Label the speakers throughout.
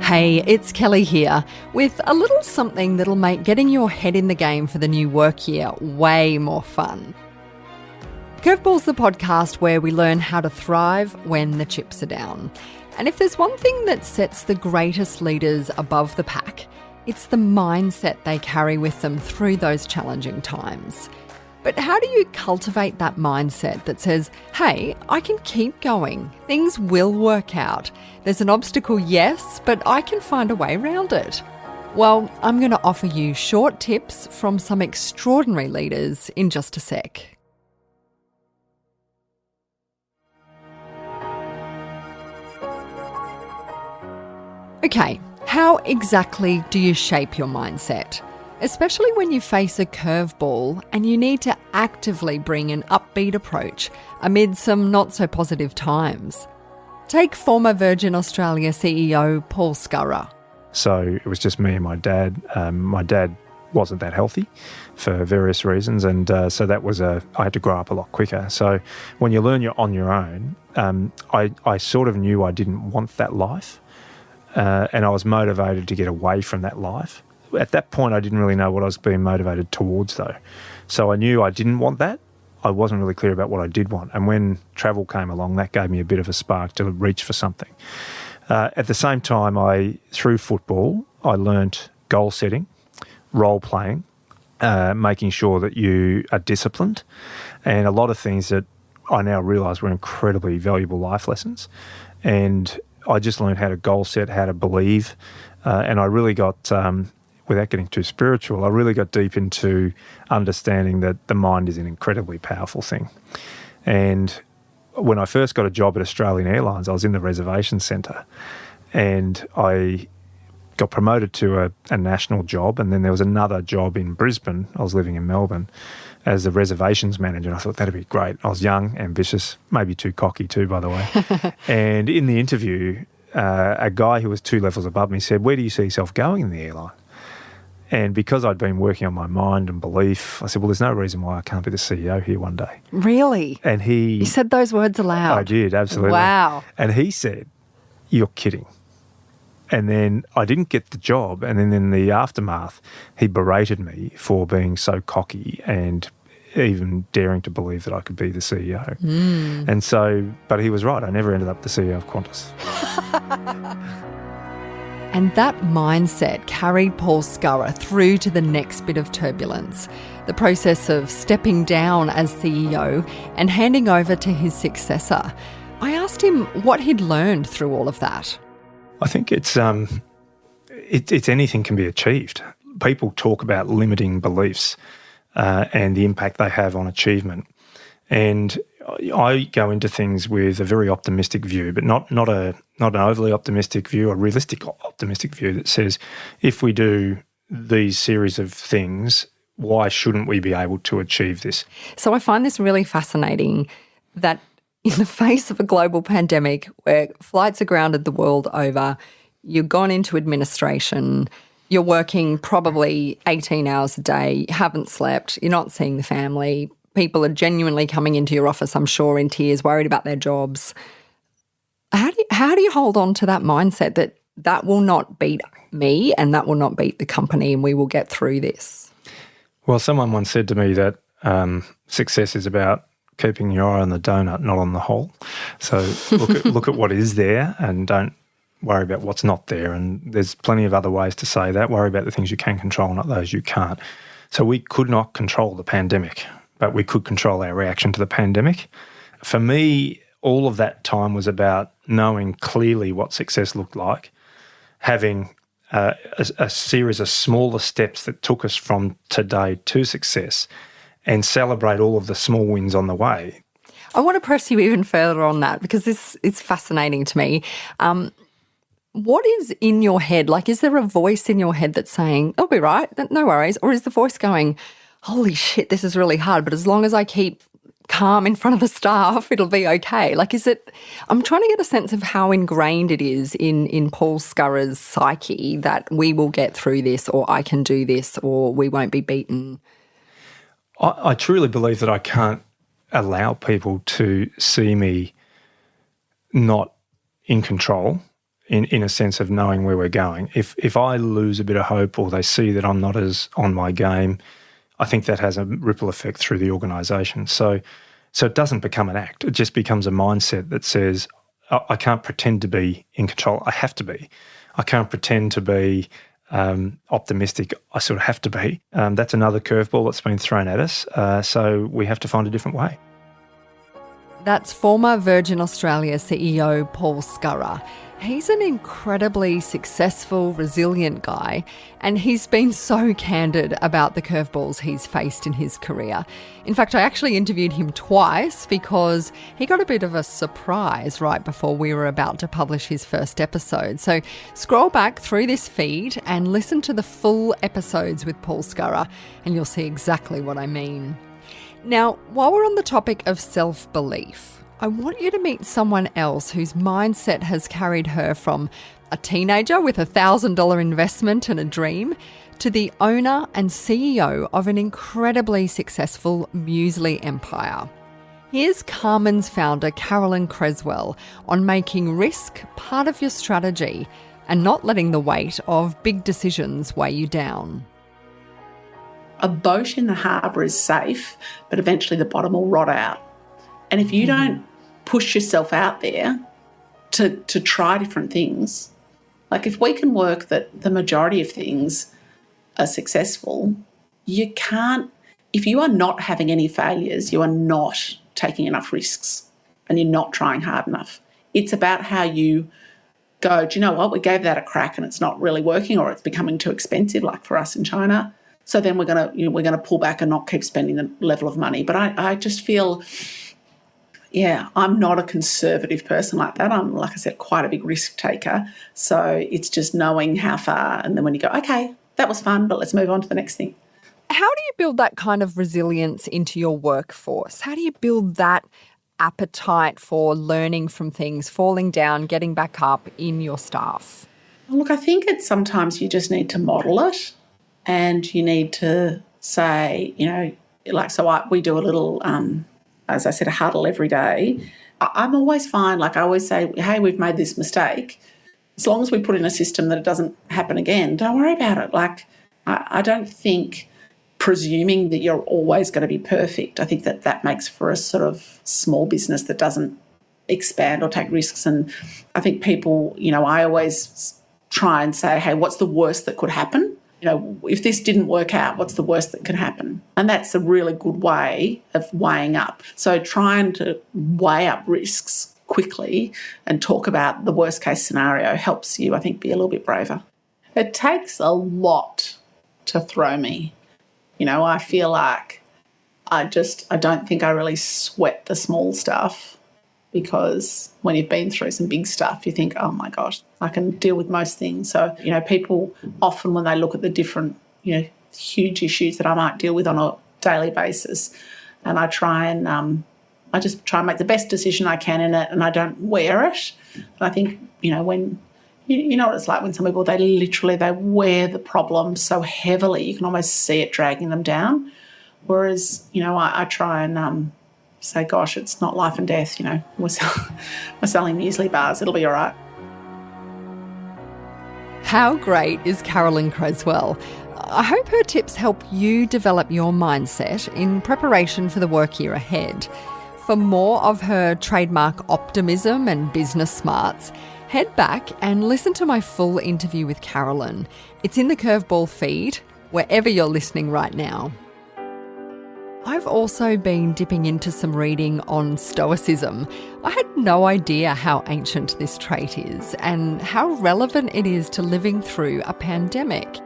Speaker 1: Hey, it's Kelly here with a little something that'll make getting your head in the game for the new work year way more fun. Curveball's the podcast where we learn how to thrive when the chips are down. And if there's one thing that sets the greatest leaders above the pack, it's the mindset they carry with them through those challenging times. But how do you cultivate that mindset that says, hey, I can keep going, things will work out. There's an obstacle, yes, but I can find a way around it. Well, I'm going to offer you short tips from some extraordinary leaders in just a sec. Okay, how exactly do you shape your mindset? Especially when you face a curveball and you need to actively bring an upbeat approach amid some not so positive times. Take former Virgin Australia CEO Paul Scurrah.
Speaker 2: So it was just me and my dad. My dad wasn't that healthy for various reasons, and so that was I had to grow up a lot quicker. So when you learn you're on your own, I sort of knew I didn't want that life, and I was motivated to get away from that life. At that point, I didn't really know what I was being motivated towards, though. So I knew I didn't want that. I wasn't really clear about what I did want. And when travel came along, that gave me a bit of a spark to reach for something. At the same time, through football, I learnt goal setting, role playing, making sure that you are disciplined, and a lot of things that I now realise were incredibly valuable life lessons. And I just learned how to goal set, how to believe, and I really got... without getting too spiritual, I really got deep into understanding that the mind is an incredibly powerful thing. And when I first got a job at Australian Airlines, I was in the reservation centre, and I got promoted to a national job, and then there was another job in Brisbane. I was living in Melbourne as a reservations manager, and I thought that'd be great. I was young, ambitious, maybe too cocky too, by the way. And in the interview, a guy who was 2 levels above me said, "Where do you see yourself going in the airline?" And because I'd been working on my mind and belief, I said, well, there's no reason why I can't be the CEO here one day.
Speaker 1: Really?
Speaker 2: And
Speaker 1: You said those words aloud?
Speaker 2: I did, absolutely.
Speaker 1: Wow.
Speaker 2: And he said, "You're kidding." And then I didn't get the job. And then in the aftermath, he berated me for being so cocky and even daring to believe that I could be the CEO. And so, but he was right. I never ended up the CEO of Qantas.
Speaker 1: And that mindset carried Paul Scurrah through to the next bit of turbulence, the process of stepping down as CEO and handing over to his successor. I asked him what he'd learned through all of that.
Speaker 2: I think it's anything can be achieved. People talk about limiting beliefs and the impact they have on achievement. And I go into things with a very optimistic view, but not an overly optimistic view, a realistic optimistic view that says, if we do these series of things, why shouldn't we be able to achieve this?
Speaker 1: So I find this really fascinating that in the face of a global pandemic where flights are grounded the world over, you've gone into administration, you're working probably 18 hours a day, you haven't slept, you're not seeing the family. People are genuinely coming into your office, I'm sure, in tears, worried about their jobs. How do you hold on to that mindset that will not beat me and that will not beat the company and we will get through this?
Speaker 2: Well, someone once said to me that success is about keeping your eye on the donut, not on the hole. So look at what is there and don't worry about what's not there. And there's plenty of other ways to say that. Worry about the things you can control, not those you can't. So we could not control the pandemic, but we could control our reaction to the pandemic. For me, all of that time was about knowing clearly what success looked like, having a series of smaller steps that took us from today to success, and celebrate all of the small wins on the way.
Speaker 1: I want to press you even further on that because this is fascinating to me. What is in your head? Like, is there a voice in your head that's saying, "I'll be right, no worries," or is the voice going, "Holy shit, this is really hard, but as long as I keep calm in front of the staff, it'll be okay"? Like, is it... I'm trying to get a sense of how ingrained it is in Paul Scurrah's psyche that we will get through this, or I can do this, or we won't be beaten.
Speaker 2: I truly believe that I can't allow people to see me not in control. in a sense of knowing where we're going. If I lose a bit of hope or they see that I'm not as on my game, I think that has a ripple effect through the organisation. So it doesn't become an act. It just becomes a mindset that says, I can't pretend to be in control. I have to be. I can't pretend to be optimistic. I sort of have to be. That's another curveball that's been thrown at us. So we have to find a different way.
Speaker 1: That's former Virgin Australia CEO Paul Scurrah. He's an incredibly successful, resilient guy, and he's been so candid about the curveballs he's faced in his career. In fact, I actually interviewed him twice because he got a bit of a surprise right before we were about to publish his first episode. So scroll back through this feed and listen to the full episodes with Paul Scurrah, and you'll see exactly what I mean. Now, while we're on the topic of self-belief, I want you to meet someone else whose mindset has carried her from a teenager with a $1,000 investment and a dream to the owner and CEO of an incredibly successful muesli empire. Here's Carmen's founder, Carolyn Creswell, on making risk part of your strategy and not letting the weight of big decisions weigh you down.
Speaker 3: A boat in the harbour is safe, but eventually the bottom will rot out. And if you don't push yourself out there to try different things, like if we can work that the majority of things are successful, you can't, if you are not having any failures, you are not taking enough risks and you're not trying hard enough. It's about how you go, do you know what, we gave that a crack and it's not really working, or it's becoming too expensive, like for us in China. So then we're gonna pull back and not keep spending the level of money. But I just feel, I'm not a conservative person like that. I'm, like I said, quite a big risk taker. So it's just knowing how far, and then when you go, okay, that was fun, but let's move on to the next thing.
Speaker 1: How do you build that kind of resilience into your workforce? How do you build that appetite for learning from things, falling down, getting back up in your staff?
Speaker 3: Look, I think it's sometimes you just need to model it. And you need to say, we do a little, as I said, a huddle every day. I'm always fine. Like I always say, hey, we've made this mistake. As long as we put in a system that it doesn't happen again, don't worry about it. Like I don't think presuming that you're always going to be perfect. I think that makes for a sort of small business that doesn't expand or take risks. And I think people, I always try and say, hey, what's the worst that could happen? If this didn't work out, what's the worst that can happen? And that's a really good way of weighing up. So trying to weigh up risks quickly and talk about the worst case scenario helps you, I think, be a little bit braver. It takes a lot to throw me. I feel like I don't think I really sweat the small stuff, because when you've been through some big stuff, you think, oh my gosh, I can deal with most things. So, people often when they look at the different, huge issues that I might deal with on a daily basis, and I try and I just try and make the best decision I can in it, and I don't wear it. And I think, when you know what it's like when some people, they wear the problem so heavily, you can almost see it dragging them down. Whereas, I try and say, gosh, it's not life and death, we're selling muesli bars, it'll be all right.
Speaker 1: How great is Carolyn Creswell? I hope her tips help you develop your mindset in preparation for the work year ahead. For more of her trademark optimism and business smarts, head back and listen to my full interview with Carolyn. It's in the Curveball feed, wherever you're listening right now. I've also been dipping into some reading on Stoicism. I had no idea how ancient this trait is and how relevant it is to living through a pandemic.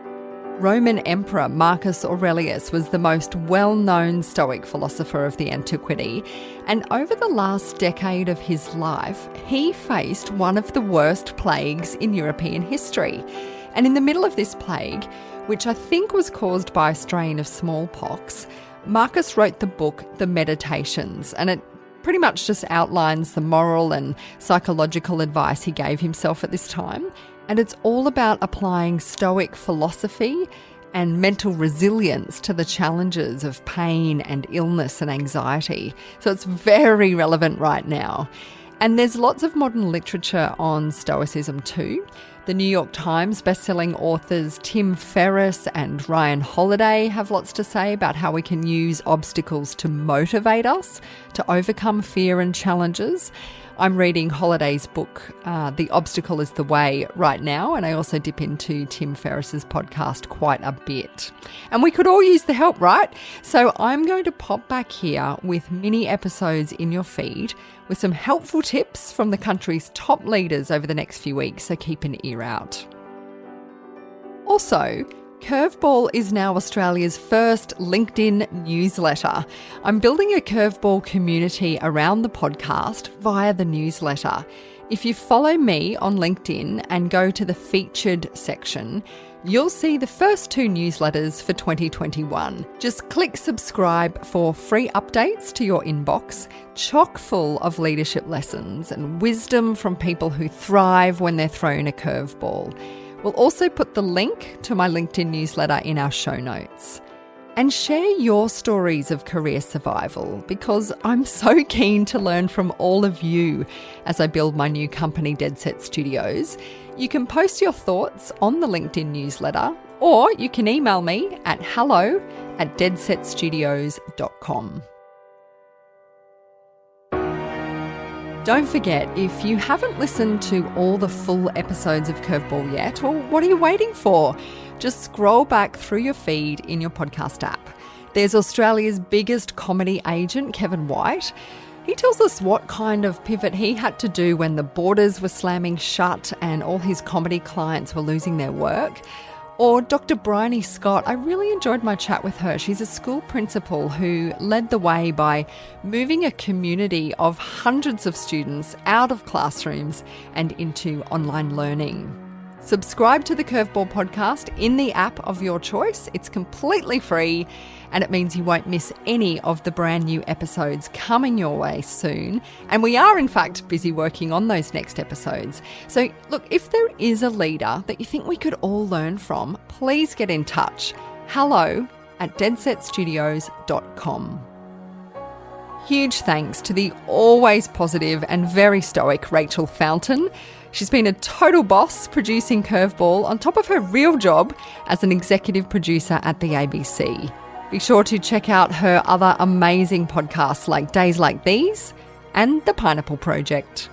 Speaker 1: Roman Emperor Marcus Aurelius was the most well-known Stoic philosopher of the antiquity, and over the last decade of his life, he faced one of the worst plagues in European history. And in the middle of this plague, which I think was caused by a strain of smallpox, Marcus wrote the book The Meditations, and it pretty much just outlines the moral and psychological advice he gave himself at this time. And it's all about applying Stoic philosophy and mental resilience to the challenges of pain and illness and anxiety. So it's very relevant right now. And there's lots of modern literature on Stoicism too. The New York Times bestselling authors Tim Ferriss and Ryan Holiday have lots to say about how we can use obstacles to motivate us to overcome fear and challenges. I'm reading Holiday's book, The Obstacle is the Way, right now, and I also dip into Tim Ferriss's podcast quite a bit. And we could all use the help, right? So I'm going to pop back here with mini episodes in your feed with some helpful tips from the country's top leaders over the next few weeks, so keep an ear out. Also, Curveball is now Australia's first LinkedIn newsletter. I'm building a Curveball community around the podcast via the newsletter. If you follow me on LinkedIn and go to the featured section, you'll see the first 2 newsletters for 2021. Just click subscribe for free updates to your inbox, chock full of leadership lessons and wisdom from people who thrive when they're thrown a curveball. We'll also put the link to my LinkedIn newsletter in our show notes. And share your stories of career survival, because I'm so keen to learn from all of you as I build my new company, Dead Set Studios. You can post your thoughts on the LinkedIn newsletter, or you can email me at hello@deadsetstudios.com. Don't forget, if you haven't listened to all the full episodes of Curveball yet, well, what are you waiting for? Just scroll back through your feed in your podcast app. There's Australia's biggest comedy agent, Kevin White. He tells us what kind of pivot he had to do when the borders were slamming shut and all his comedy clients were losing their work. Or Dr. Bryony Scott, I really enjoyed my chat with her. She's a school principal who led the way by moving a community of hundreds of students out of classrooms and into online learning. Subscribe to the Curveball podcast in the app of your choice. It's completely free, and it means you won't miss any of the brand new episodes coming your way soon. And we are, in fact, busy working on those next episodes. So, look, if there is a leader that you think we could all learn from, please get in touch. hello@deadsetstudios.com. Huge thanks to the always positive and very stoic Rachel Fountain. She's been a total boss producing Curveball on top of her real job as an executive producer at the ABC. Be sure to check out her other amazing podcasts like Days Like These and The Pineapple Project.